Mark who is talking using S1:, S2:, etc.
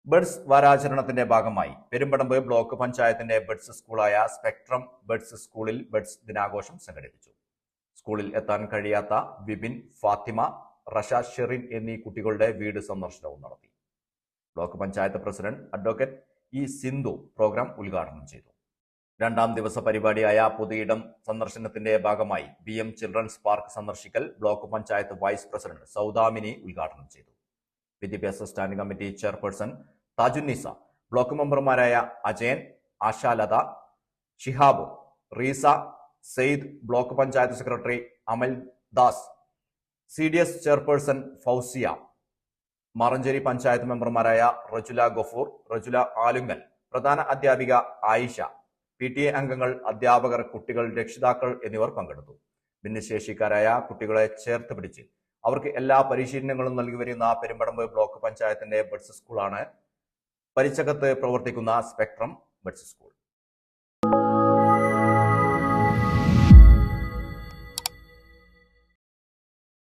S1: Buds വാരാചരണത്തിന്റെ ഭാഗമായി പെരുമ്പടമ്പ് block പഞ്ചായത്തിന്റെ buds സ്കൂളായ spectrum buds സ്കൂളിൽ ബഡ്സ് ദിനാഘോഷം സംഘടിപ്പിച്ചു. സ്കൂളിൽ എത്താൻ കഴിയാത്ത വിപിൻ, ഫാത്തിമ, റഷ, ഷെറിൻ എന്നീ കുട്ടികളുടെ വീട് സന്ദർശനവും നടത്തി. Block panchayat president advocate E Sindhu programme ഉദ്ഘാടനം ചെയ്തു. രണ്ടാം ദിവസ പരിപാടിയായ പൊതുയിടം സന്ദർശനത്തിന്റെ ഭാഗമായി BM ചിൽഡ്രൻസ് പാർക്ക് സന്ദർശിക്കൽ block panchayat vice president Saudamini ഉദ്ഘാടനം ചെയ്തു. വിദ്യാഭ്യാസ standing committee chairperson Thajunnisa, block മെമ്പർമാരായ Ajayan, Ashalatha, Shihab, Reesa, Sayed, block panchayat secretary Amal Das, CDS chairperson Fousiya, Maranchery panchayat മെമ്പർമാരായ റജുല ഗഫൂർ, റജുല ആലുങ്ങൽ, പ്രധാന അധ്യാപിക ആയിഷ, PTA അംഗങ്ങൾ, അധ്യാപകർ, കുട്ടികൾ, രക്ഷിതാക്കൾ എന്നിവർ പങ്കെടുത്തു. ഭിന്നശേഷിക്കാരായ കുട്ടികളെ ചേർത്ത് പിടിച്ച് അവർക്ക് എല്ലാ പരിശീലനങ്ങളും നൽകി വരുന്ന പെരുമ്പടമ്പ് ബ്ലോക്ക് പഞ്ചായത്തിന്റെ ബഡ്സ് സ്കൂളാണ് പരിച്ചകത്ത് പ്രവർത്തിക്കുന്ന സ്പെക്ട്രം ബഡ്സ് സ്കൂൾ.